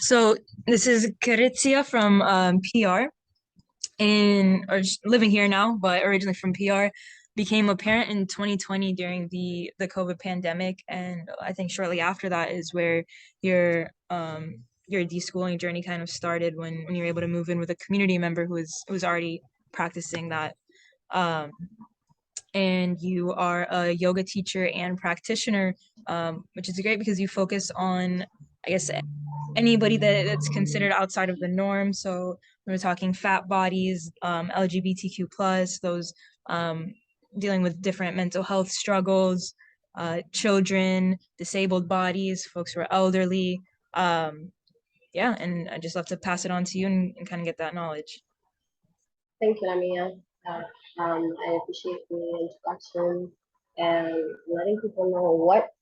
So this is Kritizia from PR living here now, but originally from PR. Became a parent in 2020 during the COVID pandemic, and I think shortly after that is where your deschooling journey kind of started when you're able to move in with a community member who was already practicing that. Um, and you are a yoga teacher and practitioner, which is great because you focus on, I guess, anybody that's considered outside of the norm. So we're talking fat bodies, LGBTQ plus, those um, dealing with different mental health struggles, children, disabled bodies, folks who are elderly. Yeah, and I just love to pass it on to you and kind of get that knowledge. Thank you, Lamia. I appreciate the introduction and letting people know what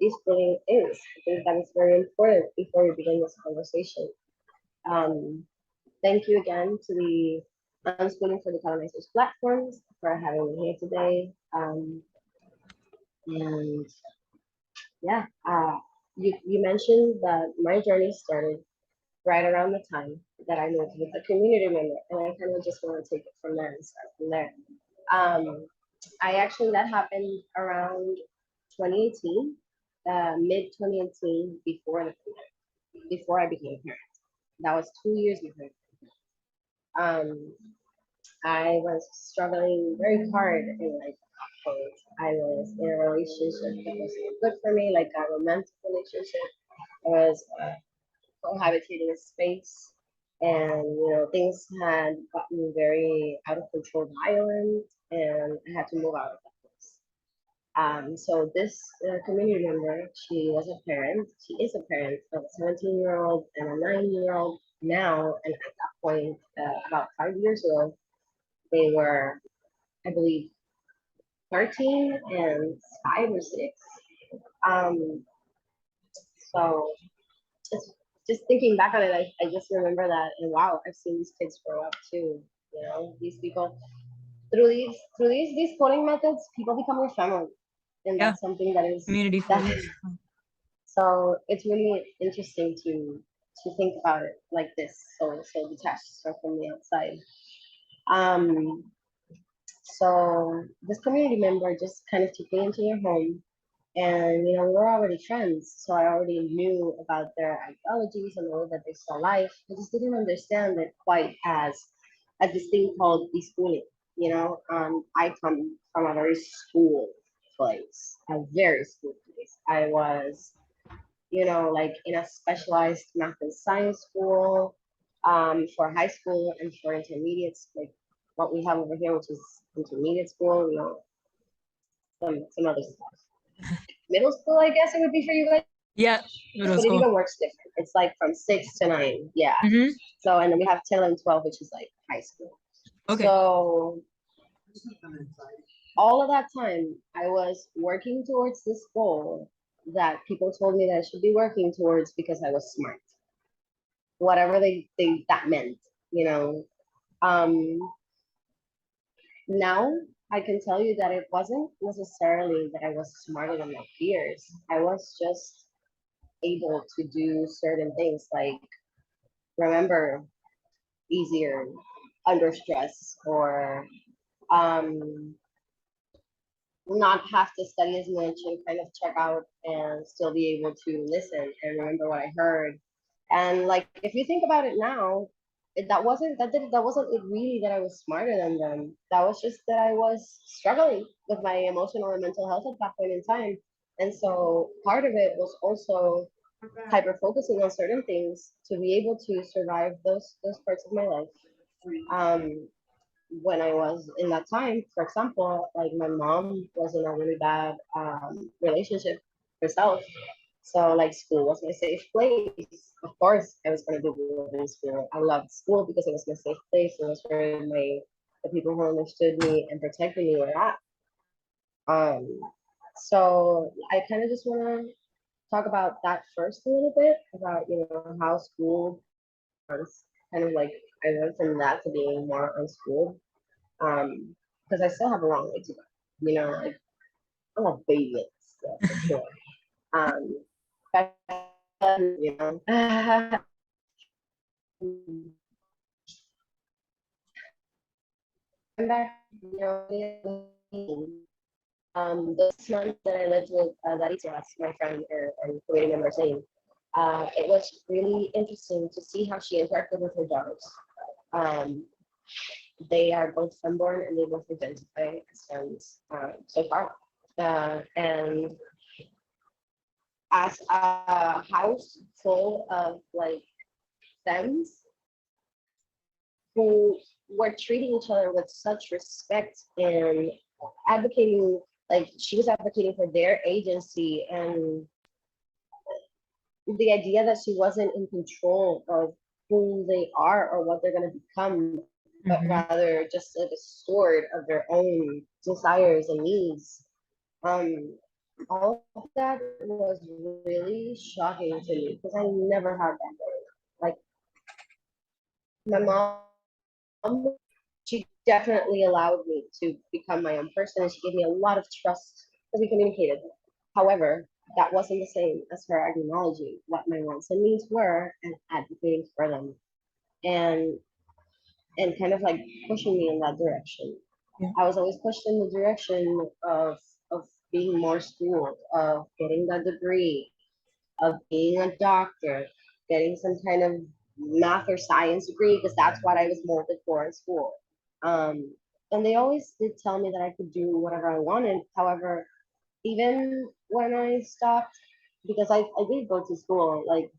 this bullying is. I think that is very important before we begin this conversation. Um, Thank you again to the Unschooling for Decolonizers platforms for having me here today. And yeah, you mentioned that my journey started right around the time that I moved with a community member, and I kind of just want to take it from there and start from there. Um, I actually that happened around 2018, mid 2018, before I became a parent. That was 2 years before. Um, I was struggling very hard in like college. I was in a relationship that wasn't good for me, like a romantic relationship. I was cohabitating a space, and things had gotten very out of control, violent, and I had to move out of that place. So this community member, she was a parent. She is a parent of a 17-year-old and a 9-year-old now. And at that point, about 5 years ago, they were, I believe, 13 and 5 or 6. Um, so just thinking back on it, I just remember that, and wow, I've seen these kids grow up too. These people through these schooling methods, people become your family, and Yeah, that's something that is community that. focused. So it's really interesting to think about it like this, so detached from the outside. Um, so this community member just kind of took me into their home, and we were already friends, so I already knew about their ideologies and the way that they saw life. I just didn't understand it quite as this thing called deschooling. I come from a very school place, a very school place. I was, like in a specialized math and science school, for high school and for intermediates, like what we have over here, which is intermediate school, some other stuff. Middle school, I guess it would be for you guys, Yeah, middle but it school. even works different. It's like from 6 to 9, yeah. Mm-hmm. So, and then we have 10 and 12, which is like high school. Okay. So all of that time, I was working towards this goal that people told me that I should be working towards because I was smart, whatever they that meant, you know. Um, Now I can tell you that it wasn't necessarily that I was smarter than my peers. I was just able to do certain things like remember easier under stress, or um, not have to study as much and kind of check out and still be able to listen and remember what I heard. And like if you think about it now, that wasn't it really that I was smarter than them. That was just that I was struggling with my emotional and mental health at that point in time. And so part of it was also hyper focusing on certain things to be able to survive those parts of my life. Um, when I was in that time, for example, like my mom was in a really bad relationship herself. So like school was my safe place. Of course, I was going to do good in school. I loved school because it was my safe place. It was where the people who understood me and protected me were at. Um, so I kind of just want to talk about that first a little bit about how school was kind of like I went from that to being more unschooled, because I still have a long way to go. Like I'm a baby still for sure. Um, but, I'm back, those 6 months that I lived with Kritizia, my friend and community member saying, it was really interesting to see how she interacted with her daughters. Um, they are both femborn and they both identify as femmes so far. And as a house full of like femmes who were treating each other with such respect and advocating, like she was advocating for their agency and the idea that she wasn't in control of who they are or what they're going to become, but Mm-hmm. rather just like a steward of their own desires and needs. Um, all of that was really shocking to me because I never had that. Like my mom, she definitely allowed me to become my own person and she gave me a lot of trust because we communicated. However, that wasn't the same as her acknowledging what my wants and needs were and advocating for them and kind of like pushing me in that direction. Yeah. I was always pushed in the direction of being more schooled, of getting that degree, of being a doctor, getting some kind of math or science degree because that's what I was molded for in school. Um, and they always did tell me that I could do whatever I wanted. However, even when I stopped, because I did go to school, like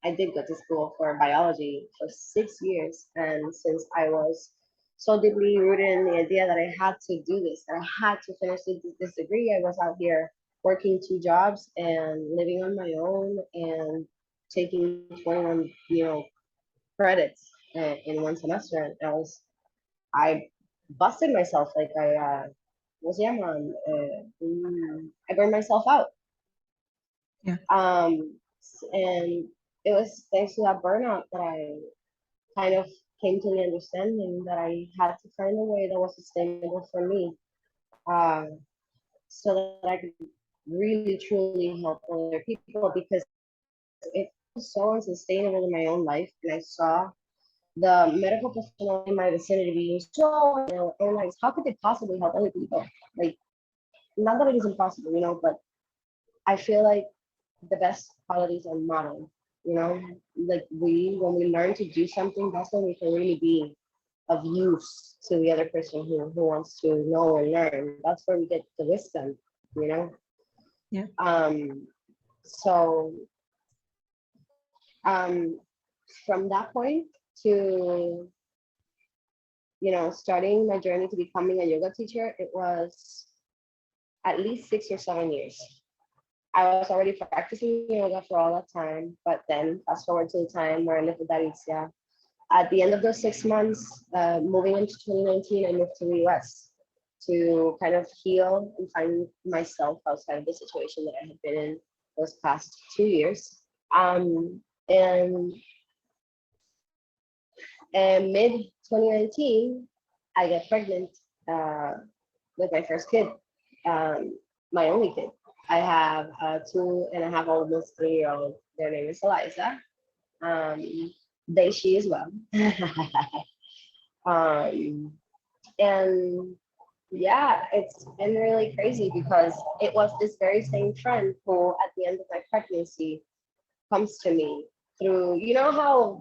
I did go to school for biology for 6 years, and since I was so deeply rooted in the idea that I had to do this, that I had to finish this degree, I was out here working two jobs and living on my own and taking 21, credits in one semester. And I busted myself, like was yeah, man, I burned myself out. Yeah. And it was thanks to that burnout that I kind of came to the understanding that I had to find a way that was sustainable for me, uh, so that I could really truly help other people because it was so unsustainable in my own life. And I saw the medical professional in my vicinity being so ill, and like, how could they possibly help other people? Like, not that it is impossible, but I feel like the best qualities are modeled. Like when we learn to do something, that's when we can really be of use to the other person who wants to know and learn. That's where we get the wisdom, you know. Yeah. So um, from that point to starting my journey to becoming a yoga teacher, it was at least 6 or 7 years. I was already practicing yoga for all that time, but then fast forward to the time where I lived with Aritzia. At the end of those 6 months, moving into 2019, I moved to the US to kind of heal and find myself outside of the situation that I had been in those past 2 years. And mid 2019, I get pregnant with my first kid, my only kid. I have a 2.5, almost 3 year old. Their name is Eliza. They, she as well. um, and yeah, it's been really crazy because it was this very same friend who, at the end of my pregnancy, comes to me through, how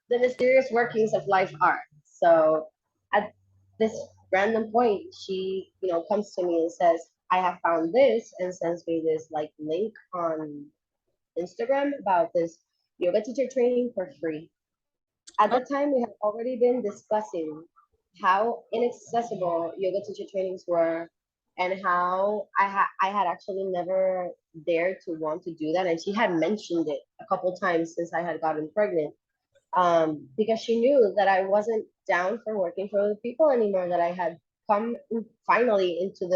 the mysterious workings of life are. So at this random point, she, comes to me and says, I have found this, and sends me this like link on Instagram about this yoga teacher training for free. At Oh, that time, we had already been discussing how inaccessible yoga teacher trainings were and how I had actually never dared to want to do that. And she had mentioned it a couple times since I had gotten pregnant, because she knew that I wasn't down for working for other people anymore, that I had come finally into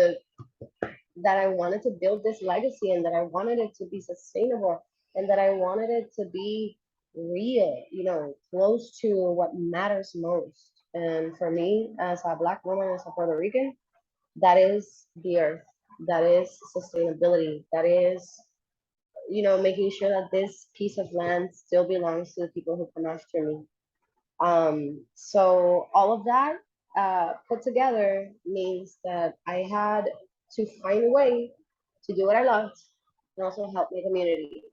that I wanted to build this legacy and that I wanted it to be sustainable and that I wanted it to be real, close to what matters most. And for me, as a Black woman, as a Puerto Rican, that is the earth, that is sustainability, that is making sure that this piece of land still belongs to the people who come after me. So all of that put together means that I had to find a way to do what I loved and also help my community.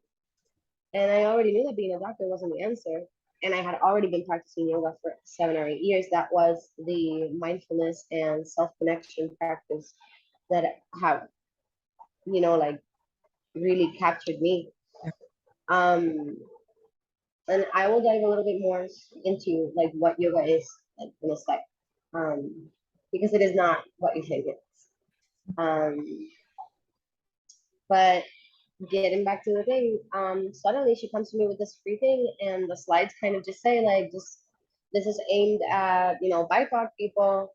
And I already knew that being a doctor wasn't the answer. And I had already been practicing yoga for 7 or 8 years. That was the mindfulness and self connection practice that have, like really captured me. Um, and I will dive a little bit more into like what yoga is like in a sec, because it is not what you think it is. Um, but getting back to the thing, suddenly she comes to me with this free thing, and the slides kind of just say like, just this is aimed at BIPOC people.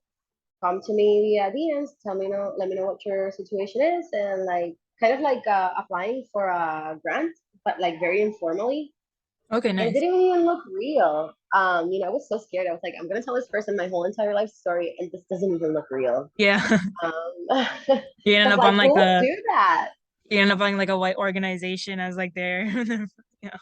Come to me via DMs, tell me let me know what your situation is, and like kind of like applying for a grant, but like very informally. Okay, And it nice. didn't even look real. I was so scared. I was like, I'm gonna tell this person my whole entire life story, and this doesn't even look real. Yeah. You ended Because up like, on like who would a do that? you ended up on like a white organization as like their yeah.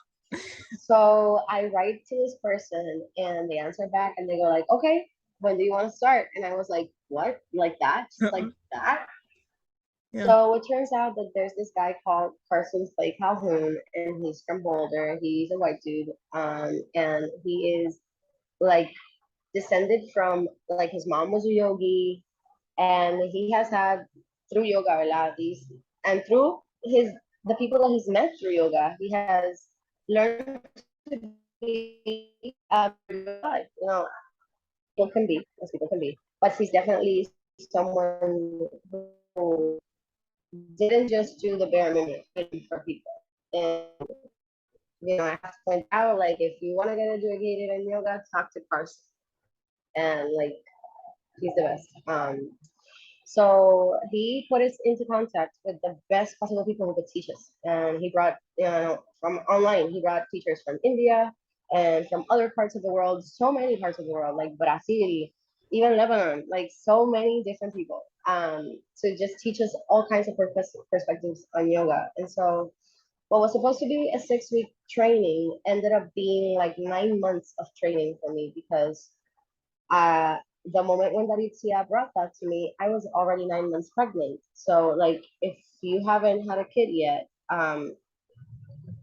So I write to this person, and they answer back, and they go like, okay, when do you want to start? And I was like, what? Like that? Just like Uh-uh. that? Yeah. So it turns out that there's this guy called Carson Clay Calhoun, and he's from Boulder. He's a white dude, and he is like descended from like his mom was a yogi, and he has had through yoga these and through his the people that he's met through yoga, he has learned to be people can be as people can be, but he's definitely someone who didn't just do the bare minimum for people. And I have to point out, like, if you want to get educated in yoga, talk to Carson, and like he's the best. So he put us into contact with the best possible people who could teach us, and he brought from online. He brought teachers from India and from other parts of the world, so many parts of the world, like Brazil, even Lebanon, like so many different people, to just teach us all kinds of perspectives on yoga. And so what was supposed to be a 6 week training ended up being like 9 months of training for me, because uh, the moment when Kritizia brought that to me, I was already 9 months pregnant. So, like, if you haven't had a kid yet,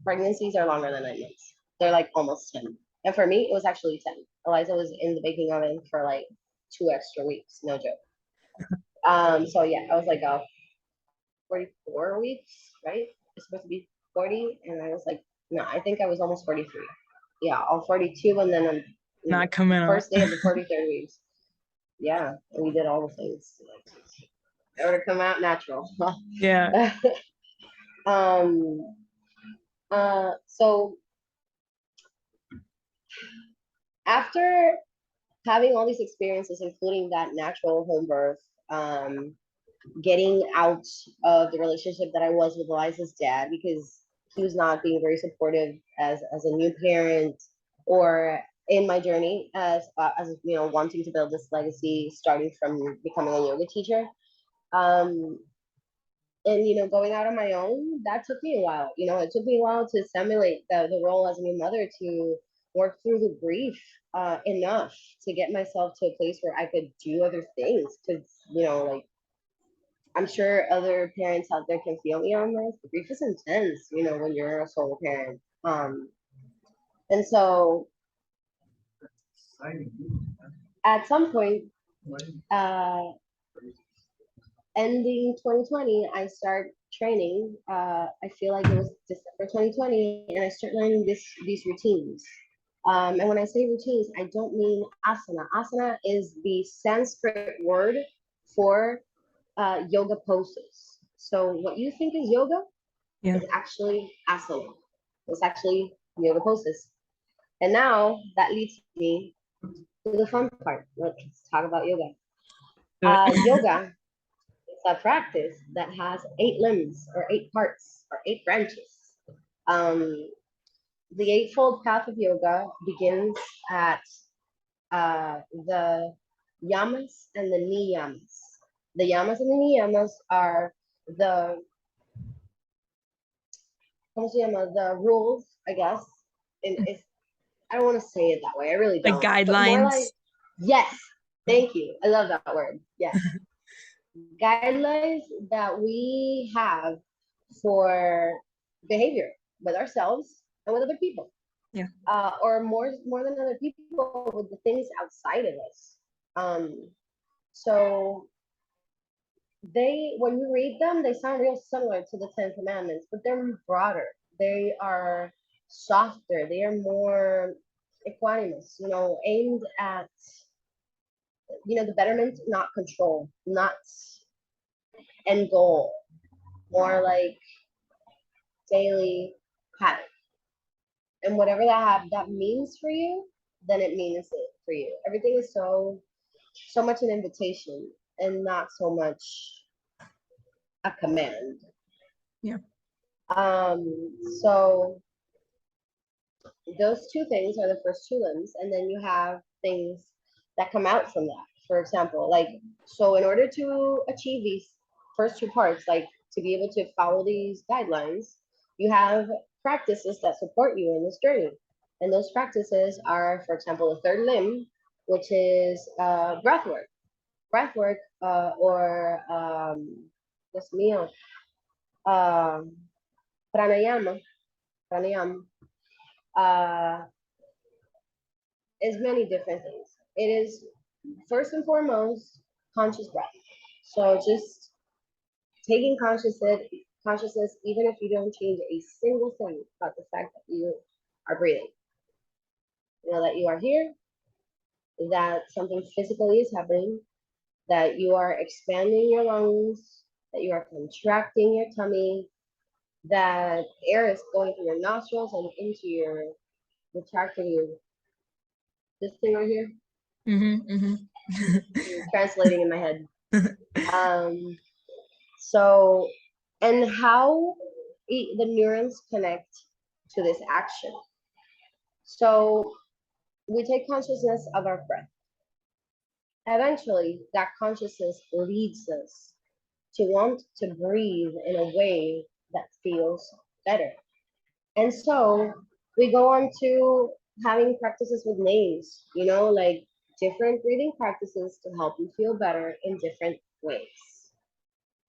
pregnancies are longer than 9 months. They're like almost 10. And for me, it was actually 10. Eliza was in the baking oven for like 2 extra weeks, no joke. So yeah, I was like, 44 weeks, right? It's supposed to be 40. And I was like, no, I think I was almost 43. Yeah, all 42. And then on Not coming out. first day of the 43rd week, yeah, we did all the things. It would have come out natural. Yeah. um. So after having all these experiences, including that natural home birth, getting out of the relationship that I was with Eliza's dad, because he was not being very supportive as a new parent, or in my journey as wanting to build this legacy, starting from becoming a yoga teacher. Um, and going out on my own, that took me a while. It took me a while to simulate the role as a new mother, to work through the grief enough to get myself to a place where I could do other things, because like, I'm sure other parents out there can feel me on this. The grief is intense, when you're a solo parent. And so at some point, uh, ending 2020, I start training. I feel like it was December 2020, and I start learning these routines. And when I say routines, I don't mean asana. Asana is the Sanskrit word for yoga poses. So what you think is yoga Yeah. is actually asana. It's actually yoga poses. And now that leads me to the fun part. Let's talk about yoga. Do it. Yoga is a practice that has 8 limbs, or 8 parts, or 8 branches. Um, the Eightfold Path of Yoga begins at the yamas and the niyamas. The yamas and the niyamas are the ¿cómo se llama? The rules, I guess. And it's, I don't want to say it that way. I really Like don't. But more like, guidelines. yes, thank you. I love that word. Yes. Guidelines that we have for behavior with ourselves and with other people. Yeah. Or more than other people with the things outside of us. So they, when you read them, they sound real similar to the Ten Commandments, but they're broader. They are softer. They are more equanimous, you know, aimed at, you know, the betterment, not control, not end goal, more like daily habit. And whatever that means for you, then it means it for you. Everything is so much an invitation and not so much a command. Yeah. So those two things are the first two limbs, and then you have things that come out from that. For example, like, so in order to achieve these first two parts, like to be able to follow these guidelines, you have practices that support you in this journey. And those practices are, for example, the third limb, which is breath work. Breath work, or Dios mío, um, pranayama, pranayama, uh, is many different things. It is first and foremost conscious breath. So just taking consciousness, even if you don't change a single thing about the fact that you are breathing. You know that you are here, that something physically is happening, that you are expanding your lungs, that you are contracting your tummy, that air is going through your nostrils and into your the tract of your this thing right here. Translating in my head. Um, so, and how the neurons connect to this action. So we take consciousness of our breath. Eventually, that consciousness leads us to want to breathe in a way that feels better. And so we go on to having practices with names, you know, like different breathing practices to help you feel better in different ways,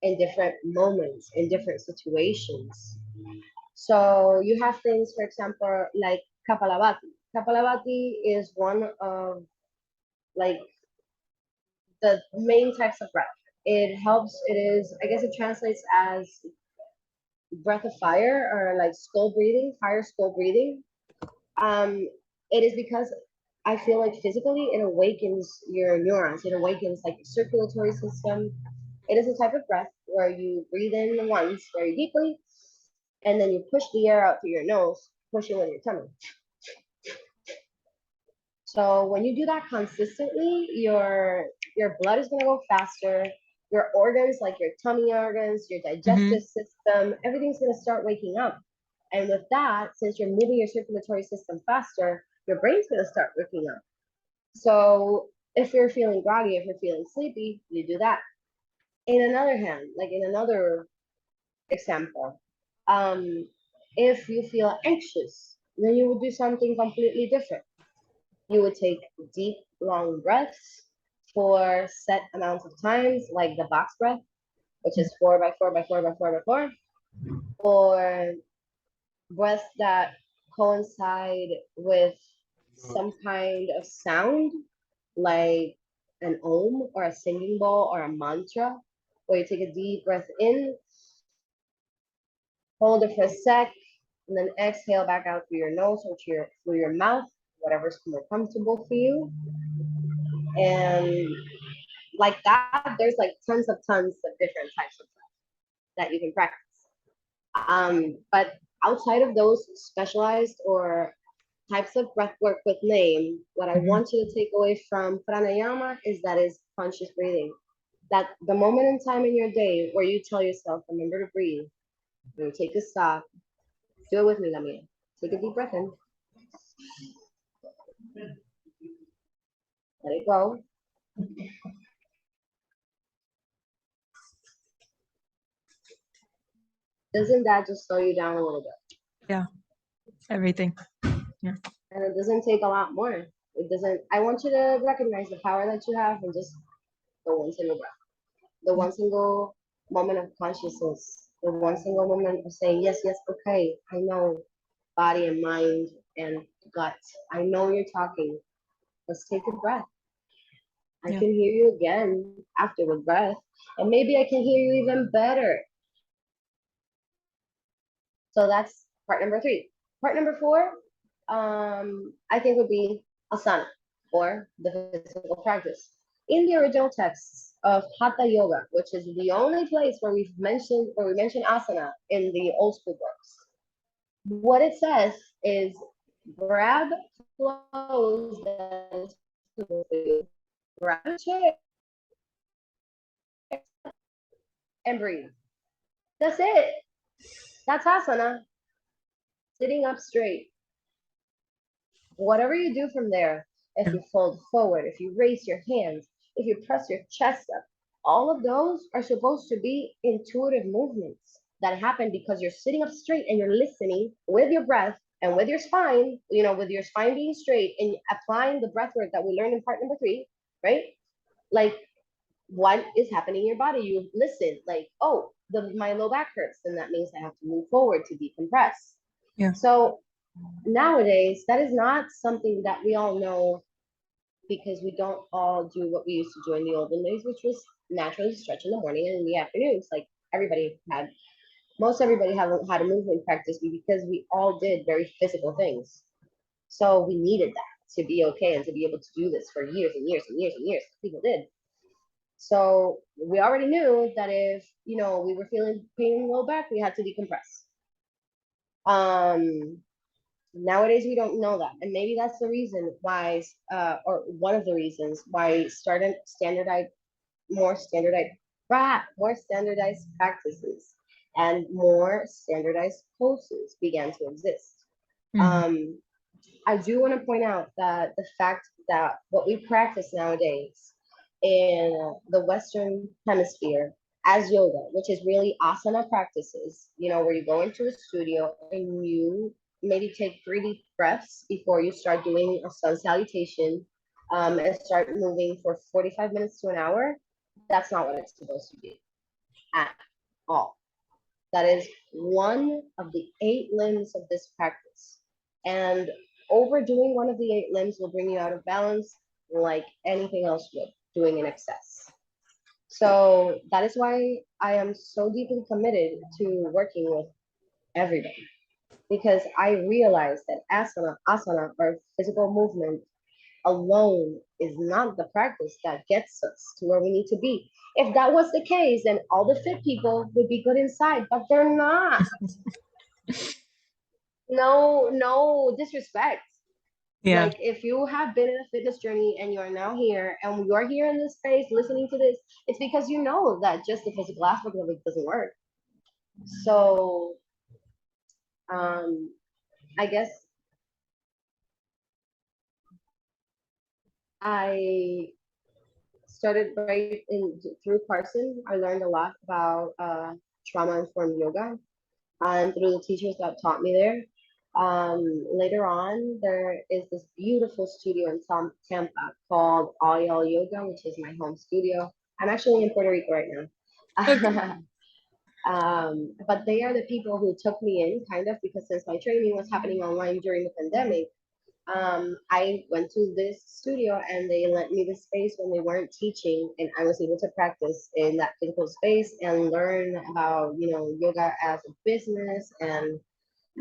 in different moments, in different situations. So you have things, for example, like Kapalabhati. Kapalabhati is one of like the main types of breath. It helps, it is, I guess it translates as breath of fire or like skull breathing, fire skull breathing. It is because I feel like physically it awakens your neurons, it awakens like your circulatory system. It is a type of breath where you breathe in once very deeply, and then you push the air out through your nose, pushing with your tummy. So when you do that consistently, your blood is gonna go faster. Your organs, like your tummy organs, your digestive system, everything's gonna start waking up. And with that, since you're moving your circulatory system faster, your brain's gonna start waking up. So if you're feeling groggy, if you're feeling sleepy, you do that. In another hand, like in another example, if you feel anxious, then you would do something completely different. You would take deep, long breaths for set amounts of times, like the box breath, which is 4 by 4 by 4 by 4 by 4, or breaths that coincide with some kind of sound, like an om or a singing bowl or a mantra, where you take a deep breath in, hold it for a sec, and then exhale back out through your nose or through your mouth, whatever's more comfortable for you. And like that, there's like tons of different types of breath that you can practice. But outside of those specialized or types of breath work with name, what I want you to take away from pranayama is that is conscious breathing. That the moment in time in your day where you tell yourself, remember to breathe, when you take a stop, do it with me, Lamia. Take a deep breath in. Let it go. Doesn't that just slow you down a little bit? Yeah, everything. Yeah. And it doesn't take a lot more. It doesn't, I want you to recognize the power that you have and just the one single breath, the one single moment of consciousness, the one single moment of saying, yes, yes, okay, I know, body and mind and gut. I know you're talking. Let's take a breath. I Yeah. can hear you again after the breath, and maybe I can hear you even better. So that's part number three. Part number four, I think would be asana or the physical practice. In the original texts of Hatha Yoga, which is the only place where we mention asana in the old school books, what it says is grab clothes that is suitable for you, grab a chair, and breathe. That's it. That's asana. Sitting up straight. Whatever you do from there, if Yeah. you fold forward, if you raise your hands, if you press your chest up, all of those are supposed to be intuitive movements that happen because you're sitting up straight and you're listening with your breath and with your spine, with your spine being straight and applying the breath work that we learned in part number three, right? Like what is happening in your body. You listen, like, oh, my low back hurts, then that means I have to move forward to decompress. Yeah. So nowadays, that is not something that we all know because we don't all do what we used to do in the olden days, which was naturally stretch in the morning and in the afternoons. Like most everybody had a movement practice because we all did very physical things. So we needed that to be okay and to be able to do this for years and years and years and years. People did. So we already knew that if we were feeling pain in the low back, we had to decompress. Nowadays we don't know that, and maybe that's the reason why, or one of the reasons why more standardized practices and more standardized poses began to exist. Mm-hmm. Um, I do want to point out that the fact that what we practice nowadays in the Western Hemisphere as yoga, which is really asana practices, where you go into a studio and you maybe take 3 deep breaths before you start doing a sun salutation, and start moving for 45 minutes to an hour. That's not what it's supposed to be at all. That is one of the 8 limbs of this practice. And overdoing one of the 8 limbs will bring you out of balance like anything else would, doing in excess. So that is why I am so deeply committed to working with everybody, because I realize that asana, or physical movement alone is not the practice that gets us to where we need to be. If that was the case, then all the fit people would be good inside, but they're not. No, no disrespect. Yeah. Like if you have been in a fitness journey and you're now here and you're here in this space listening to this, it's because you know that just the physical aspect of it doesn't work. So um, I guess I started right in through Carson. I learned a lot about trauma informed yoga, and through the teachers that taught me there. Later on, there is this beautiful studio in Tampa called All Yoga, which is my home studio. I'm actually in Puerto Rico right Okay. now. But they are the people who took me in, kind of, because since my training was happening online during the pandemic, I went to this studio and they lent me the space when they weren't teaching, and I was able to practice in that physical space and learn about, yoga as a business and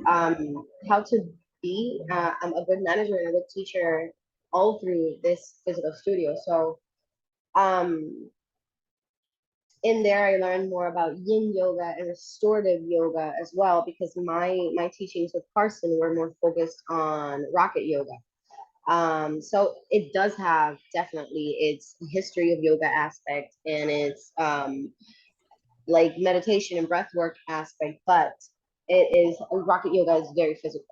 how to be a good manager and a good teacher all through this physical studio. So um, in there, I learned more about yin yoga and restorative yoga as well, because my teachings with Carson were more focused on rocket yoga. So it does have definitely its history of yoga aspect and its like meditation and breath work aspect, but it is rocket yoga is very physical.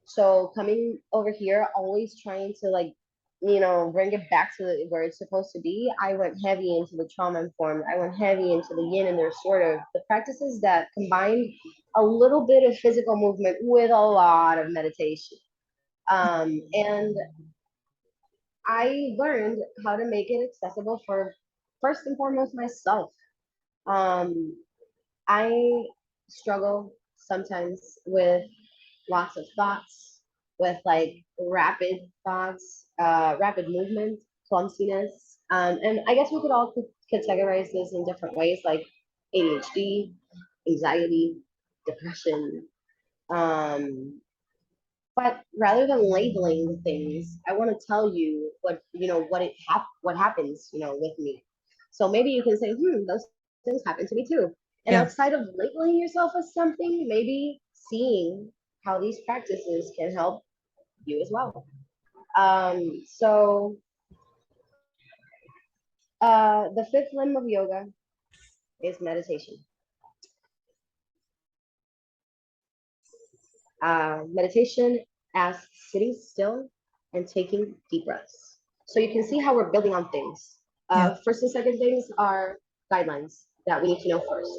So coming over here, always trying to like bring it back to where it's supposed to be, I went heavy into the trauma informed. I went heavy into the yin and the restorative, the practices that combine a little bit of physical movement with a lot of meditation. And I learned how to make it accessible for first and foremost myself. Um, I struggle sometimes with lots of thoughts, with like rapid thoughts, rapid movement, clumsiness. And I guess we could all categorize this in different ways, like ADHD, anxiety, depression. Um, but rather than labeling the things, I want to tell you what happens, with me. So maybe you can say, those things happen to me too. And Yeah. outside of labeling yourself as something, maybe seeing how these practices can help you as well. So the fifth limb of yoga is meditation. Meditation as sitting still and taking deep breaths. So you can see how we're building on things. Yeah. First and second things are guidelines that we need to know first.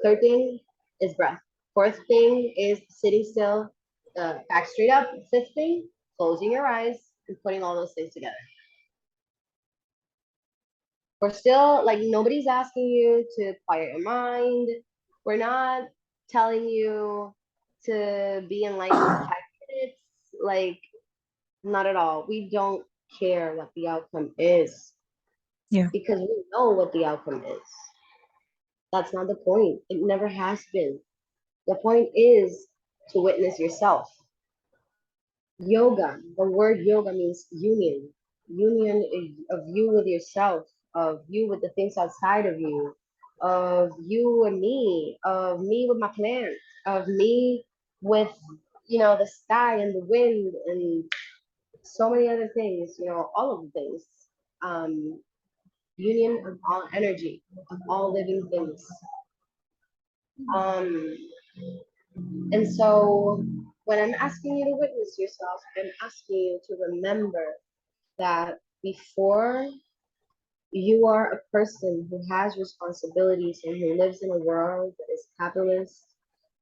Third thing is breath. Fourth thing is sitting still, back straight up. Fifth thing, closing your eyes and putting all those things together. We're still like nobody's asking you to quiet your mind. We're not telling you to be enlightened in 5 minutes. Like, not at all. We don't care what the outcome is Yeah. because we know what the outcome is. That's not the point. It never has been. The point is to witness yourself. Yoga, the word yoga means union, union of you with yourself, of you with the things outside of you, of you and me, of me with my plant, of me with, the sky and the wind and so many other things, all of the things. Um, Union of all energy, of all living things. Um, and so when I'm asking you to witness yourself, I'm asking you to remember that before you are a person who has responsibilities and who lives in a world that is capitalist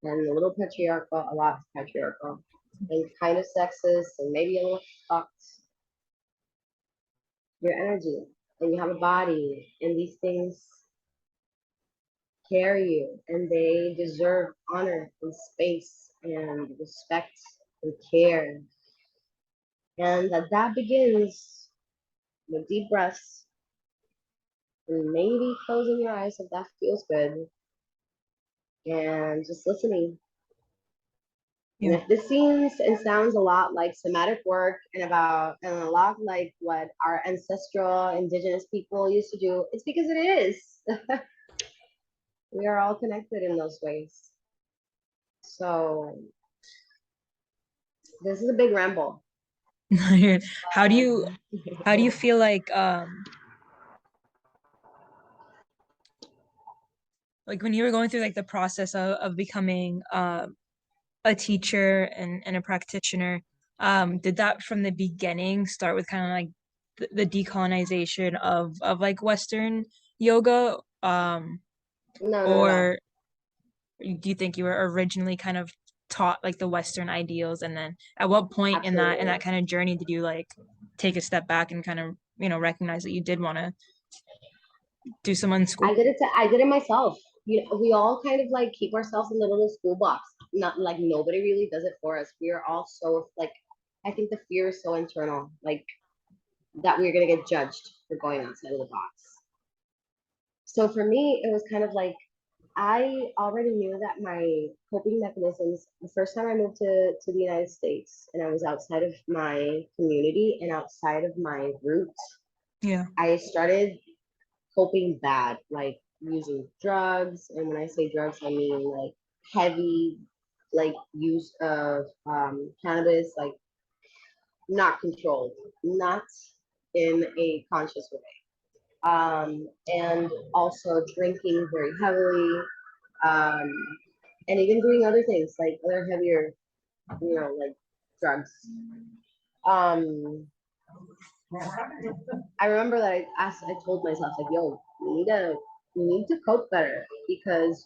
and a little patriarchal, a lot patriarchal, and kind of sexist, and maybe a little fucked, your energy, and you have a body, and these things carry you, and they deserve honor and space and respect and care. And that begins with deep breaths and maybe closing your eyes if that feels good and just listening. And Yeah. if this seems and sounds a lot like somatic work and a lot like what our ancestral indigenous people used to do, it's because it is. We are all connected in those ways. So this is a big ramble. How do you Um, how do you feel like when you were going through like the process of becoming a teacher and a practitioner, did that from the beginning start with kind of like the decolonization of like Western yoga? no, not at all. Or do you think you were originally kind of taught like the Western ideals, and then at what point in that Absolutely. kind of journey did you like take a step back and kind of recognize that you did want to do some I unschool? did it. I did it myself. We all kind of like keep ourselves in the little school box. Not like nobody really does it for us. We are all so like, I think the fear is so internal, like that we're gonna get judged for going outside of the box. So for me, it was kind of like I already knew that my coping mechanisms. The first time I moved to the United States, and I was outside of my community and outside of my roots, Yeah. I started coping bad, like using drugs. And when I say drugs, I mean like heavy, like use of cannabis, like not controlled, not in a conscious way. And also drinking very heavily, um, and even doing other things like other heavier, like drugs. Um, I remember that I told myself like, yo, you need to cope better because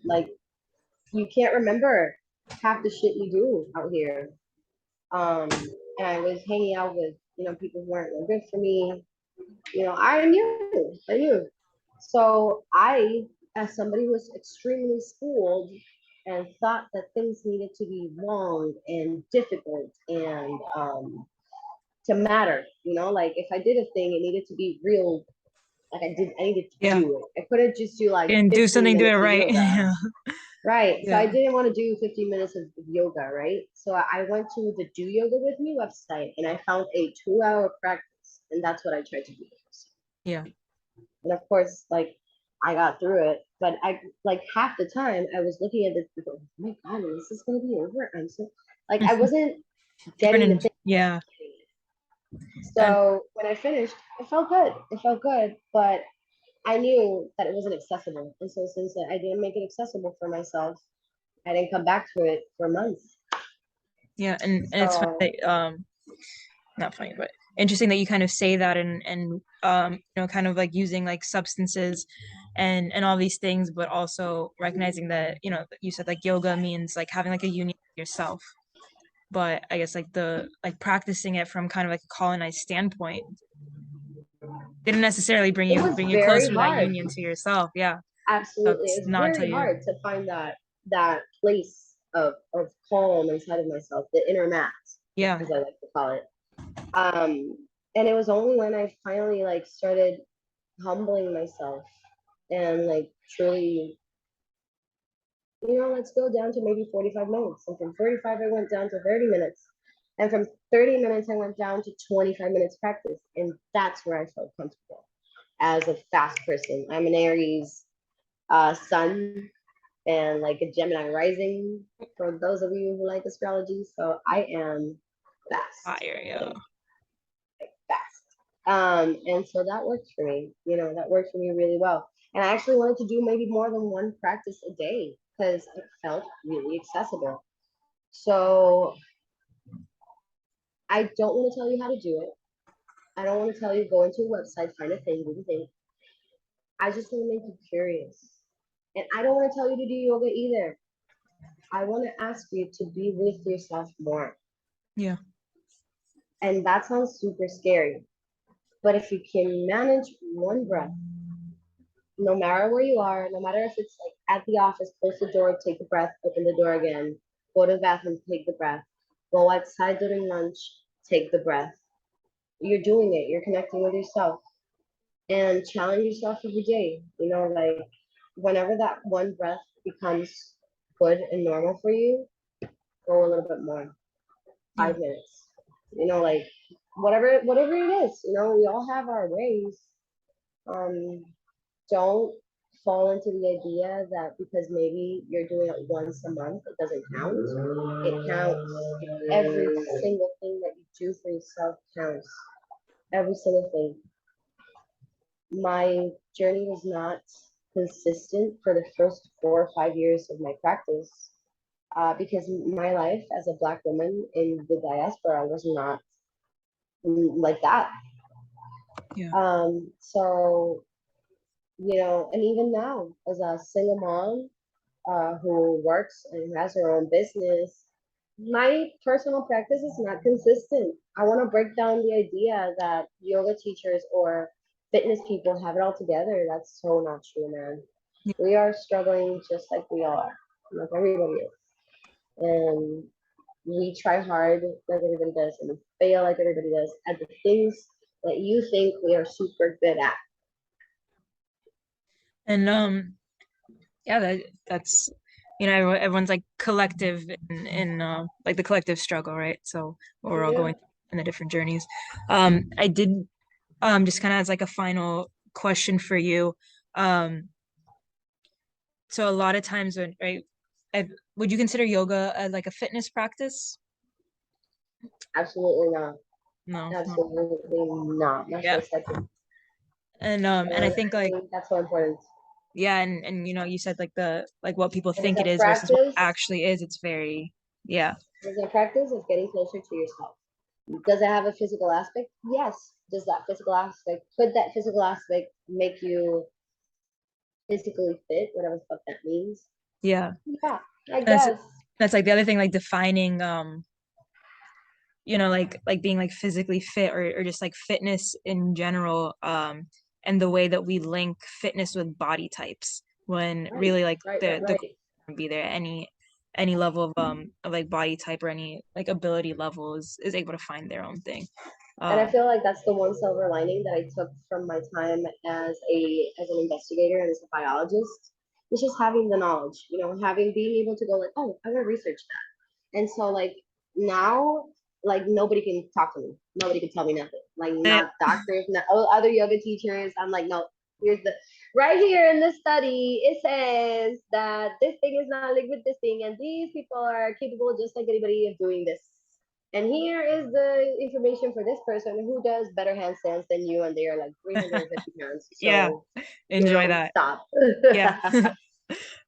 like you can't remember half the shit you do out here. Um, and I was hanging out with people who weren't good for me. I knew. So I, as somebody who was extremely schooled and thought that things needed to be long and difficult and to matter, like if I did a thing, it needed to be real. Like I needed to Yeah. do it. I couldn't just do like And do 15 something, do it minutes of right. yoga. Yeah. Right. So Yeah. I didn't want to do 15 minutes of yoga, right? So I went to the Do Yoga With Me website and I found a 2 hour practice. And that's what I tried to do. Yeah. And of course, like I got through it. But I like half the time I was looking at this, oh my God, is this gonna be over? I'm so like I wasn't You weren't getting the in, thing. yeah. And So when I finished, it felt good. It felt good, but I knew that it wasn't accessible. And so since I didn't make it accessible for myself, I didn't come back to it for months. yeah, and it's funny So that, not funny, but interesting that you kind of say that, and kind of like using like substances and all these things, but also recognizing that, you said like yoga means like having like a union with yourself. But I guess like the like practicing it from kind of like a colonized standpoint didn't necessarily it was bring you very closer to that hard. union to yourself. Yeah. Absolutely. That's It's not until very you, hard to find that place of calm inside of myself, the inner mat, yeah. as I like to call it. Um, and it was only when I finally like started humbling myself and like truly, let's go down to maybe 45 minutes. And from 45, I went down to 30 minutes. And from 30 minutes, I went down to 25 minutes practice. And that's where I felt comfortable as a fast person. I'm an Aries sun and like a Gemini rising for those of you who like astrology. So I am fast, Fire, yeah. fast. And so that worked for me. That worked for me really well. And I actually wanted to do maybe more than one practice a day because it felt really accessible. So I don't want to tell you how to do it. I don't want to tell you go into a website, find a thing, do the thing. I just want to make you curious. And I don't want to tell you to do yoga either. I want to ask you to be with yourself more. Yeah. And that sounds super scary. But if you can manage one breath, no matter where you are, no matter if it's like at the office, close the door, take a breath, open the door again, go to the bathroom, take the breath, go outside during lunch, take the breath. You're doing it, you're connecting with yourself and challenge yourself every day. Like whenever that one breath becomes good and normal for you, go a little bit more, Yeah. 5 minutes. Like whatever it is. We all have our ways. Um, don't fall into the idea that because maybe you're doing it once a month, it doesn't count. It counts. Every single thing that you do for yourself counts. Every single thing. My journey was not consistent for the first 4 or 5 years of my practice because my life as a Black woman in the diaspora was not like that. Yeah. So, and even now, as a single mom who works and has her own business, my personal practice is not consistent. I want to break down the idea that yoga teachers or fitness people have it all together. That's so not true, man. Yeah. We are struggling just like we all are, like everybody is. And we try hard like everybody does, and we fail like everybody does at the things that you think we are super good at. And yeah, that's everyone's like collective in like the collective struggle, right? So we're all Yeah, going in the different journeys. I did just kind of as like a final question for you. Um, so a lot of times when, right, would you consider yoga as like a fitness practice? absolutely not. No, no. Absolutely not. Not Yeah. for a second. And I And think I like, think that's so important. yeah, and you said like the like what people It is think it a is versus what it practice. actually is. It's very, yeah. It is a practice of getting closer to yourself. Does it have a physical aspect? Yes. Could that physical aspect make you physically fit, whatever the fuck that means? Yeah. Yeah, I That's guess. that's like the other thing, like defining like being like physically fit, or just like fitness in general, and the way that we link fitness with body types, when Right, really like the right. can be there, any level of like body type, or any like ability level is able to find their own thing. And I um feel like that's the one silver lining that I took from my time as an investigator and as a biologist. It's just having the knowledge, having being able to go like, oh, I want to research that. And so like now, like nobody can talk to me. Nobody can tell me nothing. Like eh, not doctors, not other yoga teachers. I'm like, no, here's the right here in this study, it says that this thing is not linked with this thing, and these people are capable just like anybody of doing this. And here is the information for this person who does better handstands than you, and they are like 350 pounds. yeah, So, enjoy that. stop. Yeah.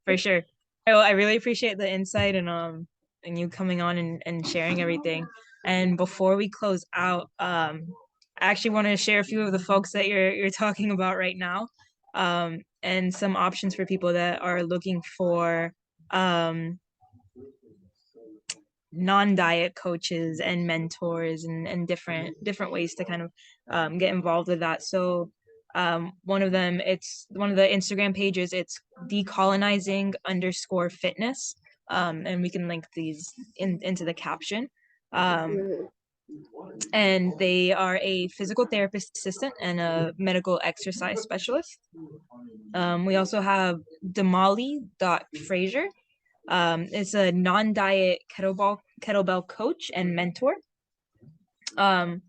For sure. Well, I really appreciate the insight, and you coming on and sharing everything. And before we close out, I actually want to share a few of the folks that you're talking about right now, and some options for people that are looking for um non-diet coaches and mentors, and different ways to kind of get involved with that. So one of them, it's one of the Instagram pages, it's decolonizing_fitness, and we can link these into the caption. Mhm. And they are a physical therapist assistant and a medical exercise specialist. We also have Damali Fraser. It's a non-diet kettlebell coach and mentor, um,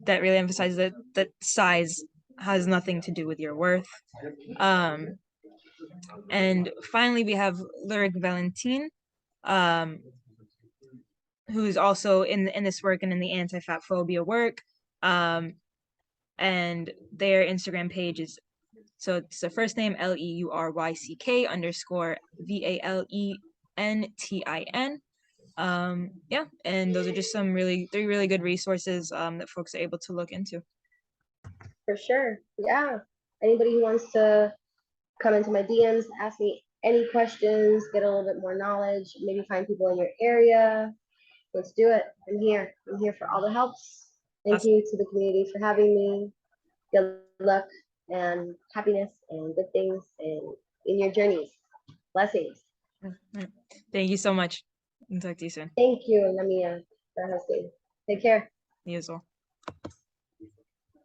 that really emphasizes that size has nothing to do with your worth. Um, and finally, we have Lyric Valentin, um, who's also in this work and in the anti-fat phobia work. Um, and their Instagram page is, so it's the first name LEURYCK_VALENTIN. Yeah, and those are just three really good resources that folks are able to look into. For sure. Yeah. Anybody who wants to come into my DMs, ask me any questions, get a little bit more knowledge, maybe find people in your area. Let's do it. I'm here. I'm here for all the helps. Thank Awesome. you to the community for having me. Good luck and happiness and good things in your journeys. Blessings. Thank you so much. I'll talk to you soon. Thank you, Lamia, for hosting. Take care. You as well.